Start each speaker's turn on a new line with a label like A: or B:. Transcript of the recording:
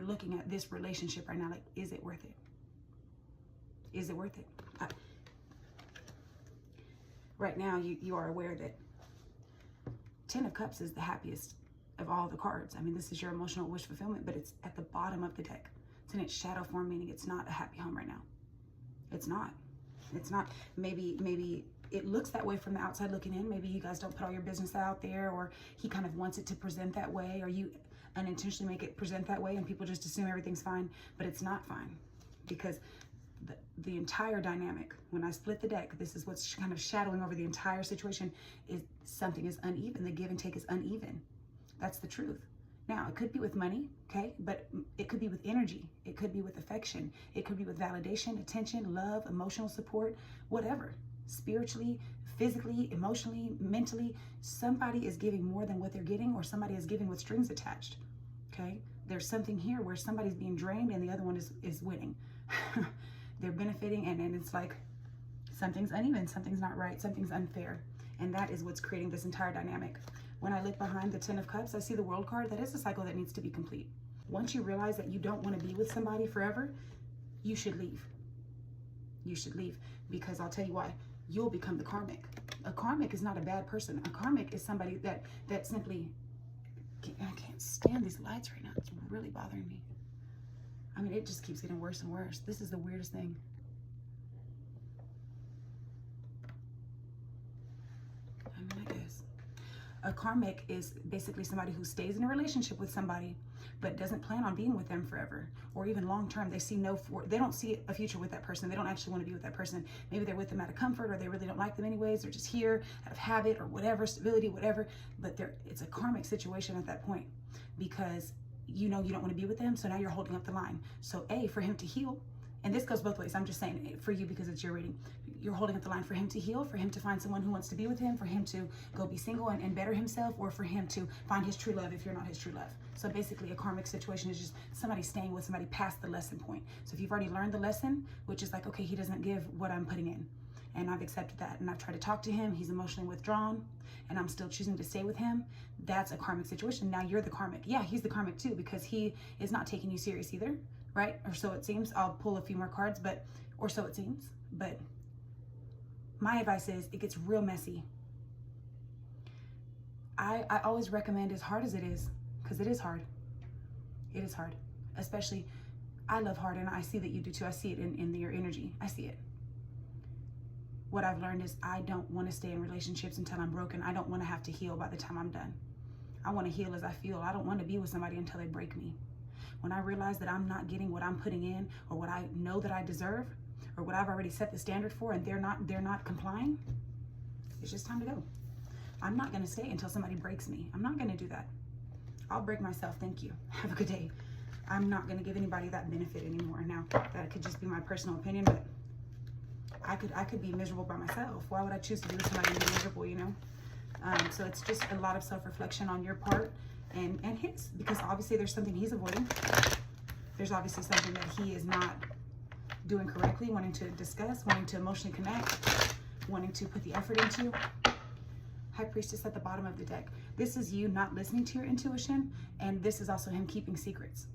A: looking at this relationship right now, like, is it worth it? Is it worth it? Right now, you are aware that 10 of Cups is the happiest of all the cards. I mean, this is your emotional wish fulfillment, but it's at the bottom of the deck. It's in its shadow form, meaning it's not a happy home right now. It's not. It's not. Maybe it looks that way from the outside looking in. Maybe you guys don't put all your business out there, or he kind of wants it to present that way, or you unintentionally make it present that way and people just assume everything's fine, but it's not fine. Because the entire dynamic, when I split the deck, this is what's kind of shadowing over the entire situation, is something is uneven. The give and take is uneven. That's the truth. Now, it could be with money, okay? But it could be with energy. It could be with affection. It could be with validation, attention, love, emotional support, whatever. Spiritually, physically, emotionally, mentally, somebody is giving more than what they're getting, or somebody is giving with strings attached, okay? There's something here where somebody's being drained and the other one is winning. They're benefiting, and it's like something's uneven, something's not right, something's unfair. And that is what's creating this entire dynamic. When I look behind the 10 of Cups, I see the World card. That is a cycle that needs to be complete. Once you realize that you don't want to be with somebody forever, you should leave. You should leave, because I'll tell you why. You'll become the karmic. A karmic is not a bad person. A karmic is somebody that simply, I can't stand these lights right now. It's really bothering me. I mean, it just keeps getting worse and worse. This is the weirdest thing. I mean, I guess. A karmic is basically somebody who stays in a relationship with somebody, but doesn't plan on being with them forever, or even long term. They don't see a future with that person. They don't actually want to be with that person. Maybe they're with them out of comfort, or they really don't like them anyways. They're just here out of habit or whatever, stability, whatever. But it's a karmic situation at that point, because you know you don't want to be with them, so now you're holding up the line. So for him to heal, and this goes both ways. I'm just saying for you because it's your reading. You're holding up the line for him to heal, for him to find someone who wants to be with him, for him to go be single and better himself, or for him to find his true love if you're not his true love. So basically a karmic situation is just somebody staying with somebody past the lesson point. So if you've already learned the lesson, which is like, okay, he doesn't give what I'm putting in, and I've accepted that, and I've tried to talk to him, he's emotionally withdrawn, and I'm still choosing to stay with him, that's a karmic situation. Now you're the karmic. Yeah, he's the karmic too, because he is not taking you serious either, right? Or so it seems. I'll pull a few more cards, or so it seems. But my advice is, it gets real messy. I always recommend, as hard as it is, because it is hard. It is hard. Especially, I love hard, and I see that you do too. I see it in your energy. I see it. What I've learned is I don't want to stay in relationships until I'm broken. I don't want to have to heal by the time I'm done. I want to heal as I feel. I don't want to be with somebody until they break me. When I realize that I'm not getting what I'm putting in, or what I know that I deserve, or what I've already set the standard for, and they're not complying, it's just time to go. I'm not going to stay until somebody breaks me. I'm not going to do that. I'll break myself. Thank you. Have a good day. I'm not going to give anybody that benefit anymore. Now, that could just be my personal opinion, but I could be miserable by myself. Why would I choose to be with somebody and be miserable, you know? So it's just a lot of self-reflection on your part and his, because obviously there's something he's avoiding. There's obviously something that he is not doing correctly, wanting to discuss, wanting to emotionally connect, wanting to put the effort into. High Priestess at the bottom of the deck. This is you not listening to your intuition, and this is also him keeping secrets.